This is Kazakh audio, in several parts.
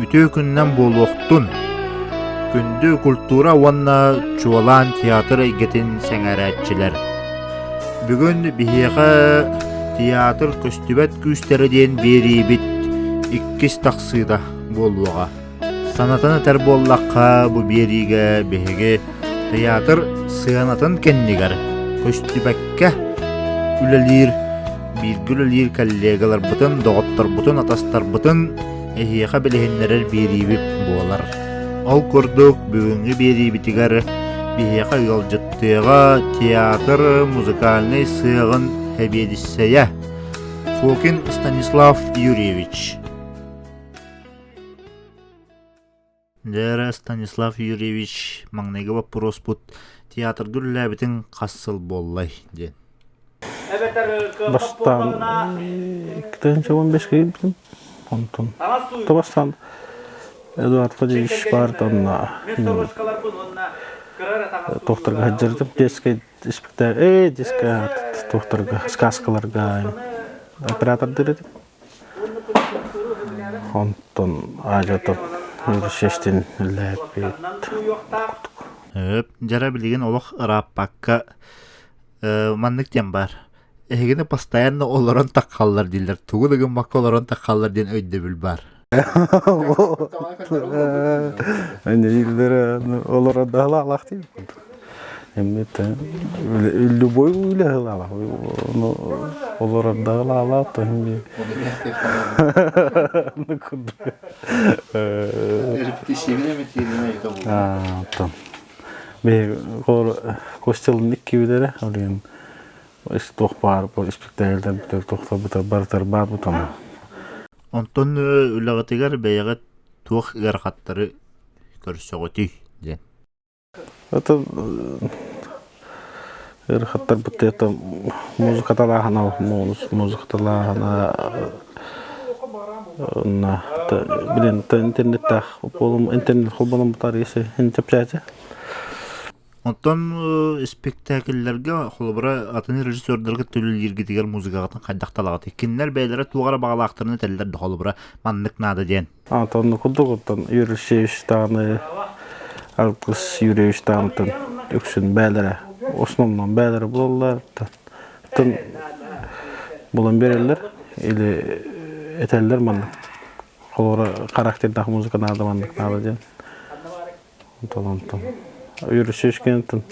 ütü günden boluqtun. Gündü kultura wanna çuvalan tiyatr egetin sengärätçiler. Bugün bihiqa tiyatr köstübet güsteredien beribit ikkis taqsıda bolluğa. Sanatan eter bollaqqa bu beriga bihige tiyatr sığanatan kendigar. Köstübekke ülelir birgülelir kollegalar butun doğottar butun atastar butun ehiqa bilehinnerer beribit bolar. Ол көрдік бүгінгі берибитигер биһиэха ыалдьыттыаға театр музыкальный сыагын хэбиэдиссэйэ. Фокин Станислав Юрьевич. Дәрі Станислав Юрьевич маңнайга вопрос бұд театр дүрләбітін қассыл боллай ден. Бастан 2-15 бітім. Онтон. Бастан. Эдуард Владимирович бар тонна. Тохторга хаджырдым, детский спектакль, детский тохторга сказкаларга оператор дирдим. Онтон ажатып үршештин ләпет. Жара билген олох раппакка маннык тем бар. Эгене постоянно олорон таккаллар дилер. Тугудагы макка олорон таккаллар ден өйдөбүл бар. Они видели, олора дала лахти. Эммете любой уйля гала. Но олора дала лахта эмме. Ну куда? Репетиционными методами это было. Там. Бе костелник кивдере, олен. Истох бар, спектакльдер битер тохта битер бартер бар бутам. Онтон үләгәтегәр бәягә тух гәрхаттары көрсөгөти ден. Это гәрхаттар бит это музыка талахана, музыка талахана на билен интернетта болом интернет холболом тарихи интепчәте. Онтон спектакльләргә холбара атыны режиссерларга төлөлергә дигән музыкага кайдакталагы. Киннәр бәйләре тугара багалактырны телләр дә холбара маннык нада дигән. Антон кудугыттан Юрьевичтаны Алкыс Юрьевичтан өксүн бәйләре основном бәйләре булалар. Тын булан берәләр или этәлләр маннык. Холбара характердә музыка нада маннык нада дигән. Онтон Юрьевичкентен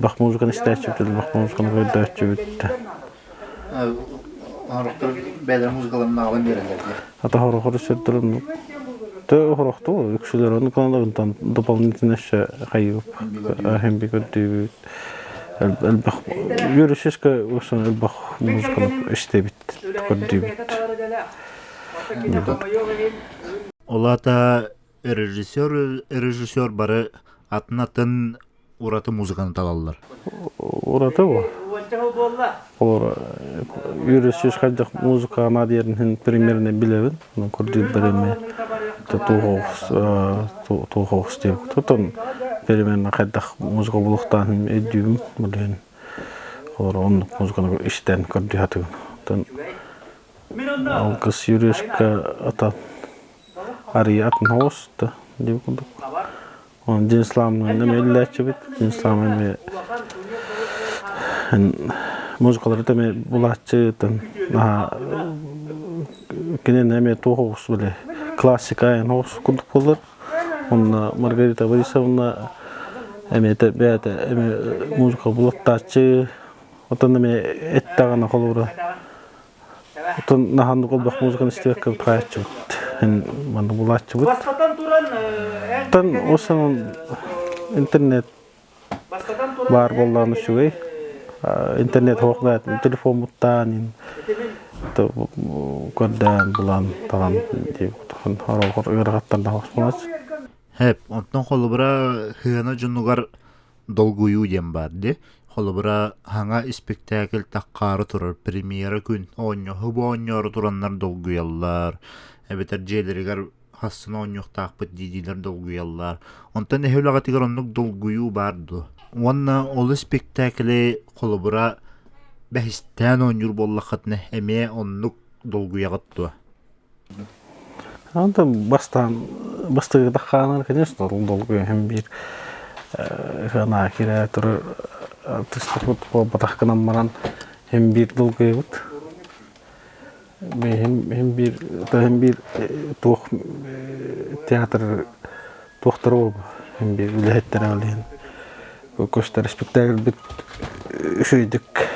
бах музыканы истәчеп, бах музыканы гыйдәчеп. Арыктыр бәдәр музыкаларына алып берәләр. Ата хорохор сөттүрүн. Тө хорохту, үксүлөр аны каналдан дополнительно хайып. Hem bir kötü. Elbах Юрьевичка өсөн элбах музыканы истебит. Kötü. Олата режиссер бары атнатын ураты музыканы талалар. Ураты бу. Олар Юрьевич кайдак музыка надерин примерно билебин. Ну көрдү береме. Тоохос деп. Тотон примерно кайдак музыка булуктан эдүм билен. Олар он музыканы иштен көрдү хатып. Тон Алкыс Юрьевичка ата Ария атнауста деп кудук. Он динисламны немелләче бит. Динисламны музыкалары теме булачы тен. Кине неме тоохус биле. Классика нос кудук булар. Онна Маргарита Борисовна эмете бәте эме музыка булаттачы. Отан неме эттагана холура. Отан наханды колбак музыканы истеп кайчы. Манда булачы бит. Тан осан интернет бар болланы шугай. Интернет хокмат, телефон муттан. То коддан булан таган деп харагыр ыргаттан да хосмас. Хеп, онтон холбара хына жунугар долгую дем бар де. Холбара хаңа спектакль таккары турар премьера күн. Оньо хубоньор тураннар долгуяллар. Эбетер жейлеригер хасын оньох тақпыт дидилер долгуяллар. Онтон эхүләгатигер оннук долгую барды. Онна олы спектакле холбара бәхистән оньюр боллақатны әме оннук долгуягатту. Анда бастыгы таханар, конечно, долго hem bir хана кире тур артисттик вот батахканан маран hem bir долго вот hem bir тух театр тухтар ol hem bir үлеттер алын көстөр спектакль бит шүйдүк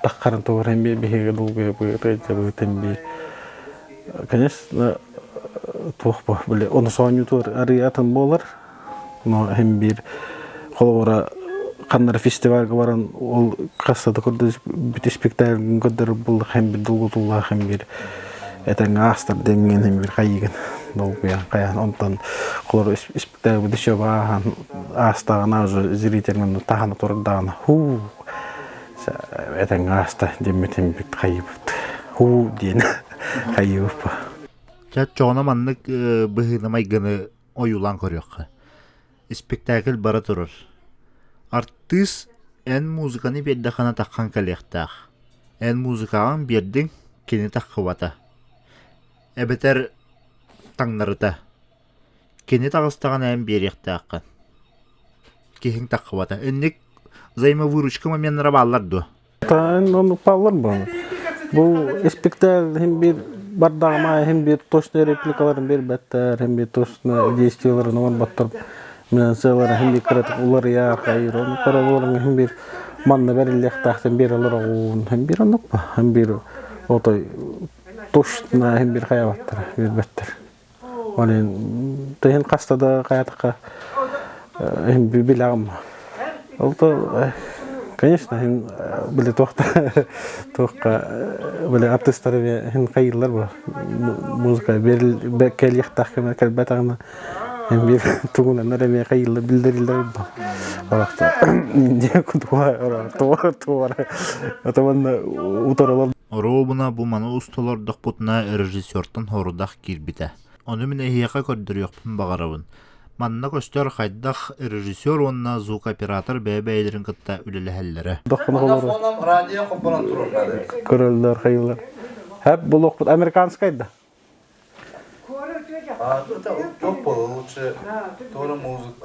тахкарын тур hem bir беге долго bu hem bir конечно тух ба биле оны сооню тур ариятын болар но hem bir холора кандар фестивальга баран ол кассада көрдү бит спектакль көдөр бул hem bir долго тула hem bir этен астар денген hem bir кайыгын долго я каян онтон холор спектакль дишө бахан астагына уже зрительмен тахана турдагына ху этен аста демметен бит кайып ху ден кайып Чат çoğuna manlık bıhınamay gını oyulan koruyor. Spektakl bara turur. Artist en muzikanı bir dakana takkan kalektak. En muzikanın birdin kini takkıvata. Ebeter tangnarıta. Kini takıstağın en bir yaktakkan. Kihin takkıvata. Enlik zayma vuruşka momenlara bağlardı. Onu bağlar bu. Bu spektakl hem bir бардагыма hem bir точный репликаларын бербеттер, hem bir точный действияларын орбаттырып, менен сылар hem bir кратык улар я кайыр, onu караларын hem bir манна берилектактан бер алар он, hem bir анып, hem bir отой точно hem bir каябаттыр бербеттер. Олен тен кастада каятыкка hem bir билагым. Олто конечно, hem bile tohka bile artistler hem kayırlar bu müzika belki yaktakına kalbetağına hem bir tuğunlar hem kayırlar bildirirler bu. Orada ninja kutuğa orada atamanna utaralar. Robuna bu mana ustalar dokputna rejissörtün horudak girbite. Onu mine hiyaka kördürüyokpun bağarabın. Manna göstör haydaq rejissör onna звук оператор бәйбәйләрен кытта үлеле хәлләре. Telefonum radyo komponent turur. Körüller hayırlar. Hep bu lokput amerikanskaydı. Çok bol лучше тоже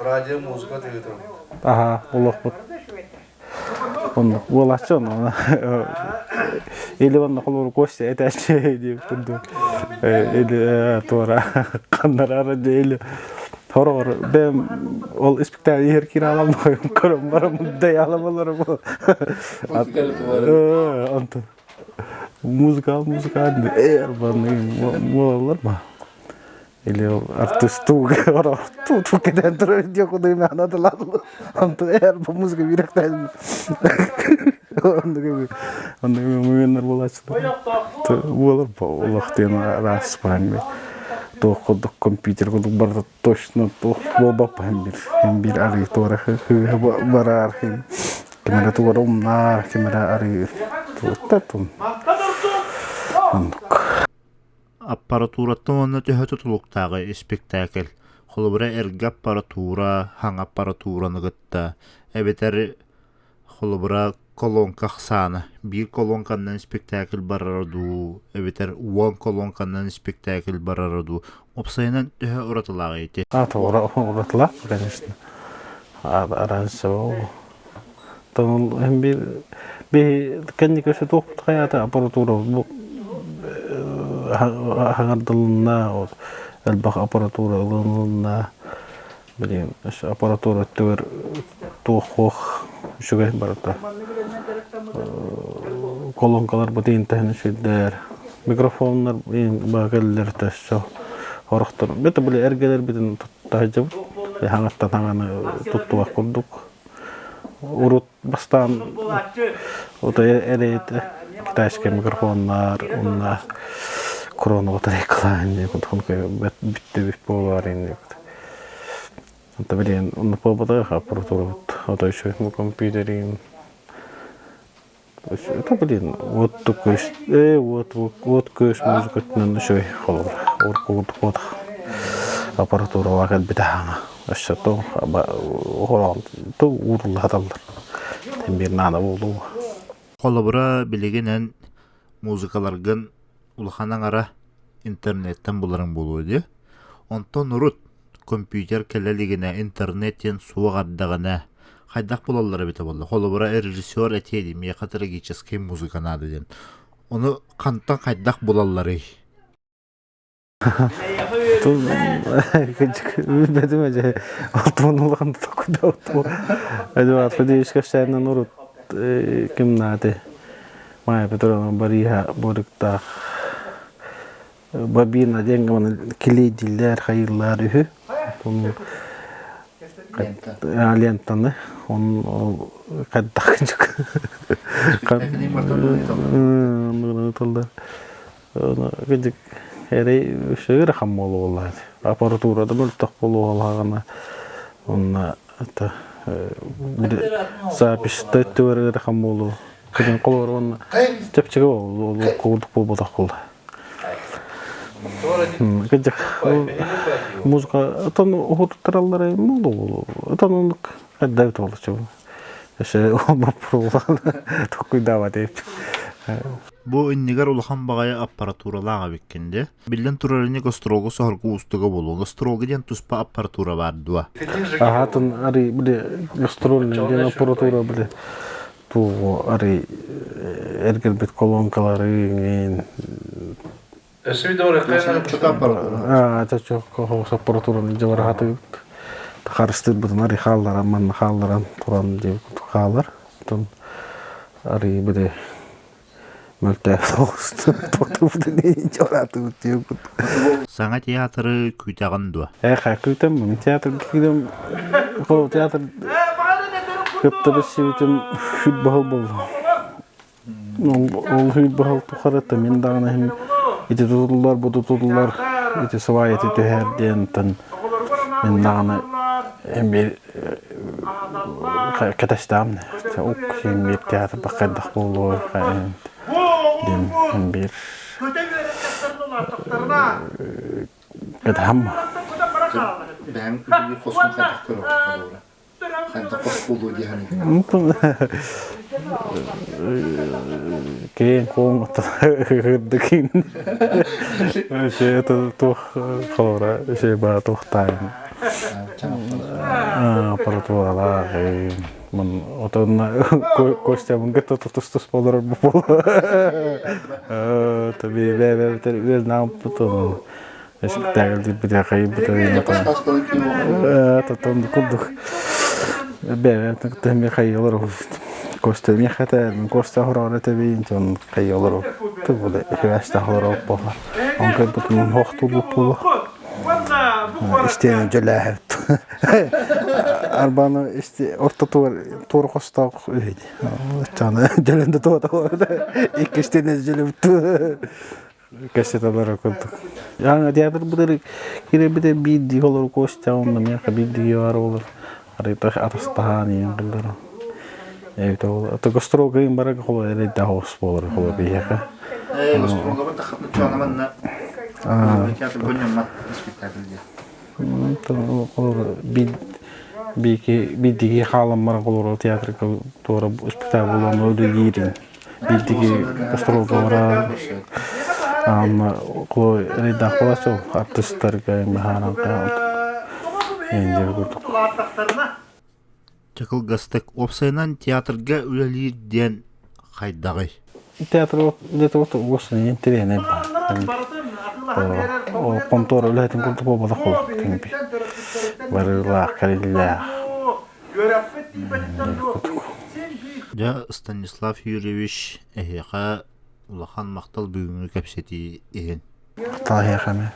радио музыка дuyuyorum. Aha, bu lokput. Onu ulaşçı onu. Eli bana kolor koştu eteşe diye tuttu. Eli tora kanlar aradı eli. Horor ben ol spektakl yer kiralam koyum korum baram da yalamalarım. Anta. Müzika bana molar mı? Ele artist tu keden duruyor diye kodayım anladılar. Anta bu müzika birekten. Onda gibi müminler bulaştı. Bular bu Allah'tan ras paranbe. Тоқдық компьютер кодық барды точно толбап hem bir arı tora barar hem kamera tora umnar kamera arı tuttum Аппаратураттан онна төһө тутулуктагы спектакль. Холобра эрге аппаратура, хаң аппаратураны гытта. Эбетер холобра колонка хсана. Bir kolonkandan spektakl barardu. Эбетер 10 kolonkandan spektakl barardu. Опсайнан төһө уратылага ити. Уратыла, конечно. Раньше там hem bir kendi köşe topluluk hayatı aparatura bu hangardılığına elbaq aparatura alınığına bileyim aparatura tür toğuk şüge barata kolonkalar bu deyin tehne şeyler mikrofonlar bağırlar taşıyor horuktur bete böyle ergeler bitin tutacağım hangattan hangana tuttuğuk kurduk urut bastan o da evet kitayske mikrofonlar onlar korona otarıklar ne kadar bitti bir polar ne tabii onun popada aparatur o da şu kompüterin tabii вот köş müzikatının şu olur orkut aparatur vakit bitahana aşağı Holland to urul hadallar bir nada oldu. Kolobra biligenen muzikalargın ulhanan ara internetten buların buluyordu. Онтон урут компьютер келелигине интернеттен сугардагына хайдах булаллары бите болду. Холобура режиссер этедимия катарагический музыка надыден. Onu kantan хайдах булаллары. Тут бедим эже алтын улган токуда оту. Эдвард Федеевич каштайна нурут ким нады. Мая Петровна Бариха Борикта Бабина денгаман килидиллер хайырлар үһү. Лентаны он каддакчык. Гыдык эре шыгыр хам болула. Аппаратурада мөлтөк болулагана. Онна ата записьте төрөр хам болу. Кыдын колор он тепчиге болу кудук болбодок болду. Гыдык музыка тон хуртараллары болу. Тон каддайт болду чу. Эше бапрулан токуйдава деп. Бу иннигер улахан багая аппаратуралага биккенде. Билен турарыны гастролга сахаргы устуга болу. Гастролга ден туспа аппаратура бардыва. Тон ари биде гастрольный ден аппаратура биде. Ту ари эргелбет колонкалары мен. Эсвидор кайна чута аппаратура. Это чё кого аппаратура не жавараты. Харстыр бутун ари халлар аман халларан туран деп халлар. Тон ари биде мөлтө сост тотубдын жораты деп. Саңа театры күйтагандыва. Күйтем мен театр кидем. Хо театр көптөбүсүтүм футбол болду. Ол футбол тухарата мен дагы хем ити тутулар бу тутулар ити свай ити төһәрден тан мен дагы хем бир каташтам. Ок хем бир театр бакадах болду. Дем бир кадам Ben bir kosmos haydak körüm olur. Haydak kosmolu diyani. Keyin qo'ng hırdıkin. Şey tuh kalora şey ba to'xtayım. Apparaturalar men otonna kostyumum gıtta tutus bolur bu. Tabii ve ne yaptım? Spektakl bir de kayıp bir de tam kurduk. Ben tabii kayıyorlar. Kostyum yakata, kostyum horana tabii insan kayıyorlar. Tabii de hevesli horana baba. Onka bütün hohtulup bu. İşte celahet. Arbanı işte orta tur kostak öyle. Canı celende tuğda. İlk işte ne celebtu. Kasetalara koyduk. Yani teatr budur kire bir de bir diyorlar kostyum ya bir diyor olur. Arita atas tahan yang kelar. Evet o. Atau gastrol kayın barak kalau ada dahos bolur kalau biasa. Gastrolga ben takhatlı çoğanamanla. Teatr gönüyorum spektaklde. Olur bir digi halam var olur teatr doğru spektakl olan öyle yerin. Bir digi gastrol var. Ama kalau ada kolası artistler kayın baharan kayın. Ender bulduk. Çakıl gastek opsaynan teatrga ülelir diyen haydagı. Teatr это вот очень интересно. O kontor ulatin kontor bu da kol. Varla kalilla. Ja Stanislav Yurievich ehqa ulahan maqtal büyüğünü kapseti egen. Tahir xame.